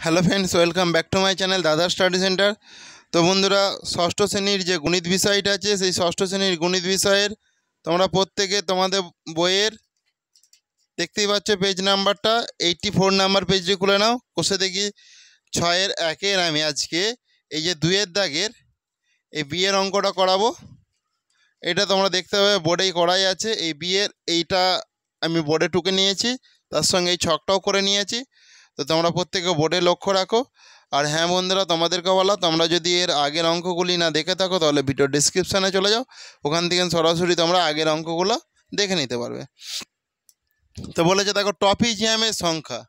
Hello friends, welcome back to my channel দাদা study centre. তো বন্ধুরা, ষষ্ঠ শ্রেণীর যে গণিত বিষয়টা আছে, সেই ষষ্ঠ শ্রেণীর গণিত বিষয়ের তোমরা প্রত্যেকে তোমাদের বইয়ের দেখতেই পাচ্ছ পেজ নাম্বারটা 84 নাম্বার পেজটি খুলে নাও। কষে দেখি 6-1 আমি আজকে এই যে 2-এর দাগের এই বিয়ের অঙ্কটা করাবো। এটা তোমরা দেখতে পাবে বোর্ডেই করাই আছে। এই বিয়ের এইটা আমি বোর্ডে টুকে নিয়েছি, তার সঙ্গে এই ছকটাও করে নিয়েছি। তো তোমরা প্রত্যেকে বোর্ডে লক্ষ্য রাখো। আর হ্যাঁ বন্ধুরা, তোমাদেরকে বলা, তোমরা যদি এর আগের অঙ্কগুলি না দেখে থাকো তাহলে ভিডিও ডিসক্রিপশানে চলে যাও, ওখান থেকে সরাসরি তোমরা আগের অঙ্কগুলো দেখে নিতে পারবে। তো বলেছে দেখো ট্রপিজিয়ামের সংখ্যা,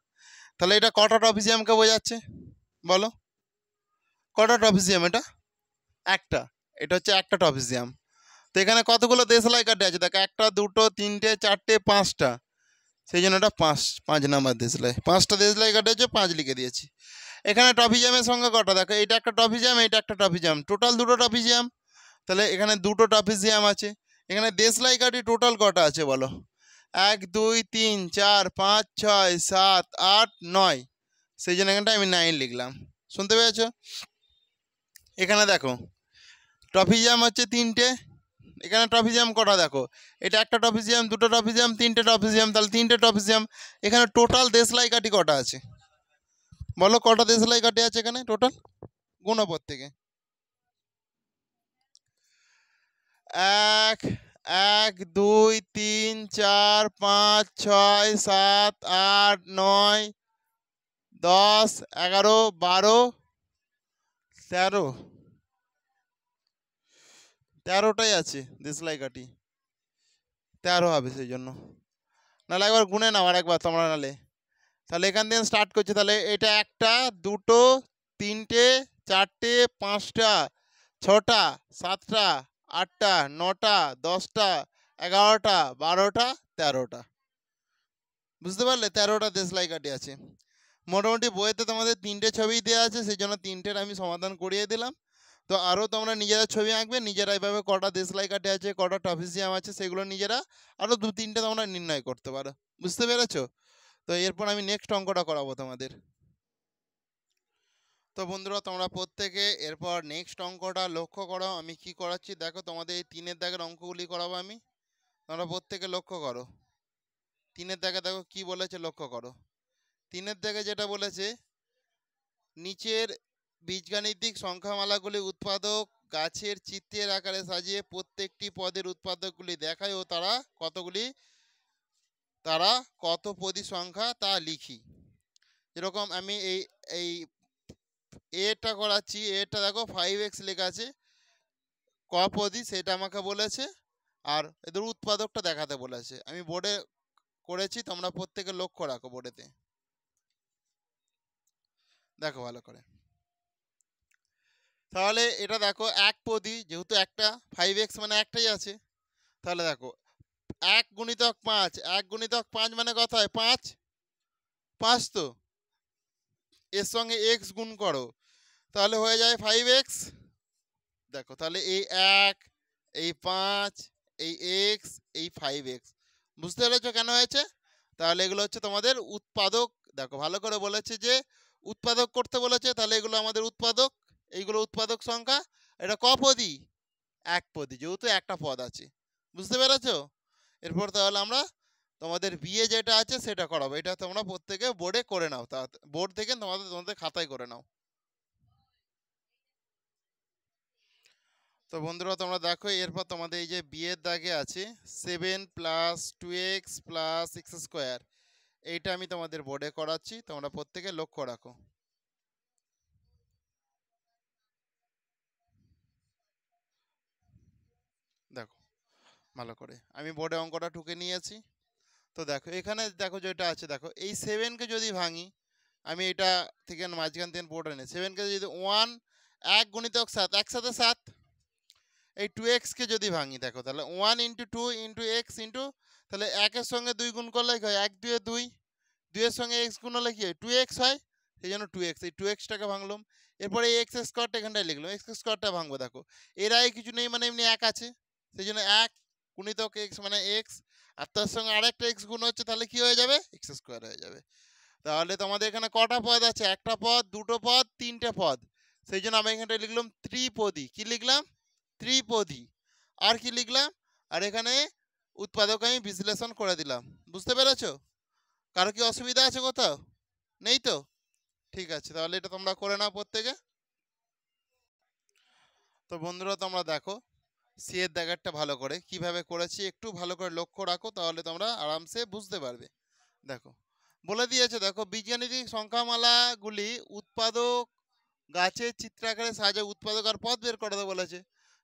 তাহলে এটা কটা ট্রপিজিয়ামকে বোঝাচ্ছে বলো? কটা ট্রপিজিয়াম? এটা একটা, এটা হচ্ছে একটা ট্রপিজিয়াম। তো এখানে কতগুলো দেশলাই কাটে আছে দেখো, 1, 2, 3, 4, 5টা, সেই জন্য এটা 5 নাম্বার দেশলাই। 5টা দেশলাই কাটে আছে, 5 লিখে দিয়েছি। এখানে ট্রপিজিয়ামের সংখ্যা কটা দেখো, এটা একটা ট্রপিজিয়াম, এটা একটা ট্রপিজিয়াম, টোটাল 2টো ট্রপিজিয়াম। তাহলে এখানে 2টো ট্রপিজিয়াম আছে। এখানে দেশলাই কাঠি টোটাল কটা আছে বলো? 1, 2, 3, 4, 5, 6, 7, 8, 9, সেই জন্য এখানটা আমি 9 লিখলাম। শুনতে পেয়েছো? এখানে দেখো ট্রপিজিয়াম হচ্ছে 3টে। এখানে ট্রপিজিয়াম কটা দেখো, এটা একটা ট্রপিজিয়াম, 2টো ট্রপিজিয়াম, 3টে ট্রপিজিয়াম, তাহলে 3টে ট্রপিজিয়াম। এখানে টোটাল দেশলাই কাঠি কটা আছে বলো? কটা দেশলাই কাঠি আছে এখানে টোটাল? গুণো প্রত্যেকে। 1, 1, 2, 3, 4, 5, 6, 7, 8, 9, 10, 11, 12, 13, 13টাই আছে দেশলাই কাঠি, 13 হবে সেই জন্য। নাহলে একবার গুনে নাও আর একবার তোমরা, নাহলে তাহলে এখান থেকে স্টার্ট করছি। তাহলে এটা 1টা, 2টো, 3টে, 4টে, 5টা, 6টা, 7টা, 8টা, 9টা, 10টা, 11টা, 12টা, 13টা। বুঝতে পারলে? 13টা দেশলাই কাঠি আছে। মোটামুটি বইতে তোমাদের 3টে ছবি দেওয়া আছে, সেই জন্য 3টের আমি সমাধান করিয়ে দিলাম। তো আরও তোমরা নিজেরা ছবি আঁকবে, নিজেরা এইভাবে কটা দেশলাই কাঠি আছে, কটা ট্রপিজিয়াম আছে, সেগুলো নিজেরা আরও 2-3টে তোমরা নির্ণয় করতে পারো। বুঝতে পেরেছো? তো এরপর আমি নেক্সট অঙ্কটা করাবো তোমাদের। তো বন্ধুরা, তোমরা প্রত্যেকে এরপর নেক্সট অঙ্কটা লক্ষ্য করো আমি কি করাচ্ছি। দেখো তোমাদের এই 3-এর দাগের অঙ্কগুলি করাবো আমি, তোমরা প্রত্যেকে লক্ষ্য করো। 3-এর দাগে দেখো কি বলেছে, লক্ষ্য করো। 3-এর দাগে যেটা বলেছে, নিচের বীজগাণিতিক সংখ্যামালাগুলি উৎপাদক গাছের চিত্রের আকারে সাজিয়ে প্রত্যেকটি পদের উৎপাদকগুলি দেখায় ও তারা কত পদী সংখ্যা তা লিখি। যেরকম আমি এই এই এটা করাচ্ছি, এটা দেখো 5x লেখা আছে, ক পদী সেটা আমাকে বলেছে, আর এদের উৎপাদকটা দেখাতে বলেছে। আমি বোর্ডে করেছি, তোমরা প্রত্যেকে লক্ষ্য রাখো বোর্ডেতে, দেখো ভালো করে। তাহলে এটা দেখো 1 পদী, যেহেতু একটা 5x মানে একটাই আছে। তাহলে দেখো 1 গুণিতক 5, 1 গুণিতক 5 মানে কত হয়? 5, 5 তো এর সঙ্গে x গুণ করো, তাহলে হয়ে যায় 5x। দেখো তাহলে এই 1, এই 5, এই x, এই 5x, বুঝতে পেরেছো কেন হয়েছে? তাহলে এগুলো হচ্ছে তোমাদের উৎপাদক। দেখো ভালো করে বলেছে যে উৎপাদক করতে বলেছে, তাহলে এগুলো আমাদের উৎপাদক, এইগুলো উৎপাদক সংখ্যা। এটা ক পদী? 1 পদী, যেহেতু একটা পদ আছে। বুঝতে পেরেছো? এরপর তাহলে আমরা তোমাদের বিয়ে যেটা আছে সেটা করাবো। এটা তোমরা প্রত্যেকে বোর্ডে করে নাও, তা বোর্ড থেকে তোমাদের খাতায় করে নাও। তো বন্ধুরা তোমরা দেখো, এরপর তোমাদের এই যে বিয়ের দাগে আছে 7 + 2x + x², এইটা আমি তোমাদের বোর্ডে করাচ্ছি, তোমরা প্রত্যেকে লক্ষ্য রাখো। দেখো ভালো করে আমি বোর্ডে অঙ্কটা ঠুকে নিয়েছি। তো দেখো এখানে দেখো যেটা আছে, দেখো এই 7কে যদি ভাঙি, আমি এটা থেকে মাঝখান থেকে বোর্ডে নেই, 7কে যদি 1 গুণিতক 7, একসাথে 7। এই 2x-কে যদি ভাঙি, দেখো তাহলে 1 × 2 × x ইন্টু, তাহলে 1-এর সঙ্গে 2 গুণ করলে কি হয়? 1 2 2, 2-এর সঙ্গে x গুণ হলে কি হয়? 2x হয়, সেই জন্য 2x, এই 2x-টাকে ভাঙলাম। এরপরে এই x² এখানটায় লিখলাম, x² ভাঙবো। দেখো এর আগে কিছু নেই মানে এমনি 1 আছে, সেই জন্য 1 গুণিতক x মানে x, আর তার সঙ্গে আরেকটা x গুণ হচ্ছে, তাহলে কি হয়ে যাবে? x² হয়ে যাবে। তাহলে তোমাদের এখানে কটা পদ আছে? একটা পদ, দুটো পদ, তিনটে পদ। সেই জন্য আমি এখানটা লিখলাম ত্রিপদী। কি লিখলাম? ত্রিপদী। আর কি লিখলাম? আর এখানে উৎপাদক আমি বিশ্লেষণ করে দিলাম। বুঝতে পেরেছো? কারো কি অসুবিধা আছে কোথাও? নেই তো? ঠিক আছে, তাহলে এটা তোমরা করে নাও প্রত্যেকে। তো বন্ধুরা তোমরা দেখো সি এর দাগেরটা ভালো করে কিভাবে করেছি, একটু ভালো করে লক্ষ্য রাখো, তাহলে তোমরা আরামসে বুঝতে পারবে। দেখো বলে দিয়েছে, দেখো বীজগাণিতিক সংখ্যামালাগুলি উৎপাদক গাছের চিত্রাকারে সাহায্যে উৎপাদক আর পদ বের করতে বলেছে।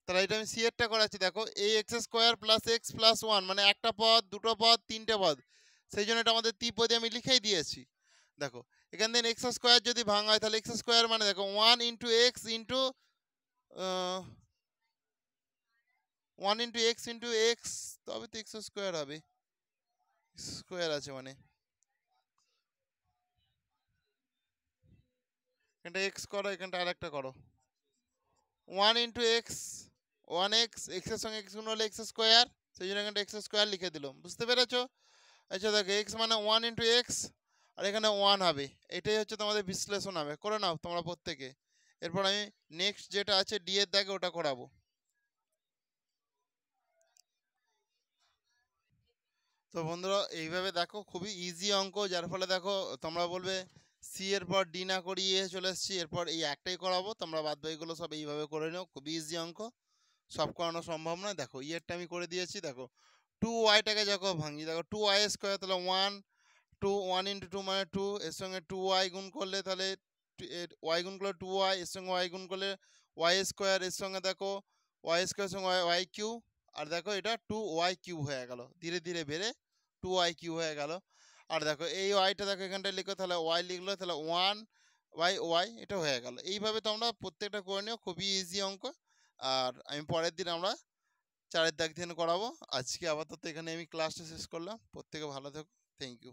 তাহলে এটা আমি সি এরটা করাচ্ছি। দেখো এই x square plus x plus one, মানে একটা পদ, দুটো পদ, তিনটে পদ, সেই জন্য এটা আমাদের ত্রিপদী আমি লিখেই দিয়েছি। দেখো এখান থেকে এক্স স্কোয়ার যদি ভাঙা হয় তাহলে এক্স স্কোয়ার মানে দেখো one into x into one into x, তবে তো এক্স স্কোয়ার হবে, স্কোয়ার আছে মানে এখানটা এক্স করো, এখানটা আর একটা করো, one into x, one x, এক্সের সঙ্গে এক্স গুণ হলে এক্স স্কোয়ার, সেই জন্য এখানটা এক্স স্কোয়ার লিখে দিলাম। বুঝতে পেরেছো? আচ্ছা দেখো এক্স মানে ওয়ান ইন্টু এক্স, আর এখানে ওয়ান হবে। এটাই হচ্ছে তোমাদের বিশ্লেষণ হবে। করে নাও তোমরা প্রত্যেকে। এরপর আমি নেক্সট যেটা আছে ডি এর দাগে ওটা করাবো। তো বন্ধুরা এইভাবে দেখো খুবই ইজি অঙ্ক, যার ফলে দেখো তোমরা বলবে সি এর পর ডি না করিয়ে চলে এসেছি, এরপর এই একটাই করাবো, তোমরা বাদ বাকিগুলো সব এইভাবে করে নিও। খুবই ইজি অঙ্ক, সব করানো সম্ভব নয়। দেখো ইয়েরটা আমি করে দিয়েছি। দেখো টু ওয়াইটাকে যখন ভাঙি, দেখো টু ওয়াই স্কোয়ার তাহলে one, two one into two মানে টু, এর সঙ্গে টু ওয়াই গুণ করলে তাহলে ওয়াই গুণ করলে টু ওয়াই, এর সঙ্গে ওয়াই গুণ করলে ওয়াই স্কোয়ার, এর সঙ্গে দেখো ওয়াই স্কোয়ার সঙ্গে ওয়াই কিউ, আর দেখো এটা টু ওয়াই কিউ হয়ে গেল, ধীরে ধীরে বেড়ে টু ওয়াই কিউ হয়ে গেল। আর দেখো এই ওয়াইটা দেখো এখানটায় লিখো, তাহলে ওয়াই লিখলো, তাহলে ওয়ান বাই ওয়াই এটা হয়ে গেল। এইভাবে তোমরা প্রত্যেকটা করে নিও, খুবই ইজি অঙ্ক। আর আমি পরের দিন আমরা চারের দাগ থেকে করাবো। আজকে আপাতত এখানে আমি ক্লাসটা শেষ করলাম। প্রত্যেকে ভালো থেকো। Thank you.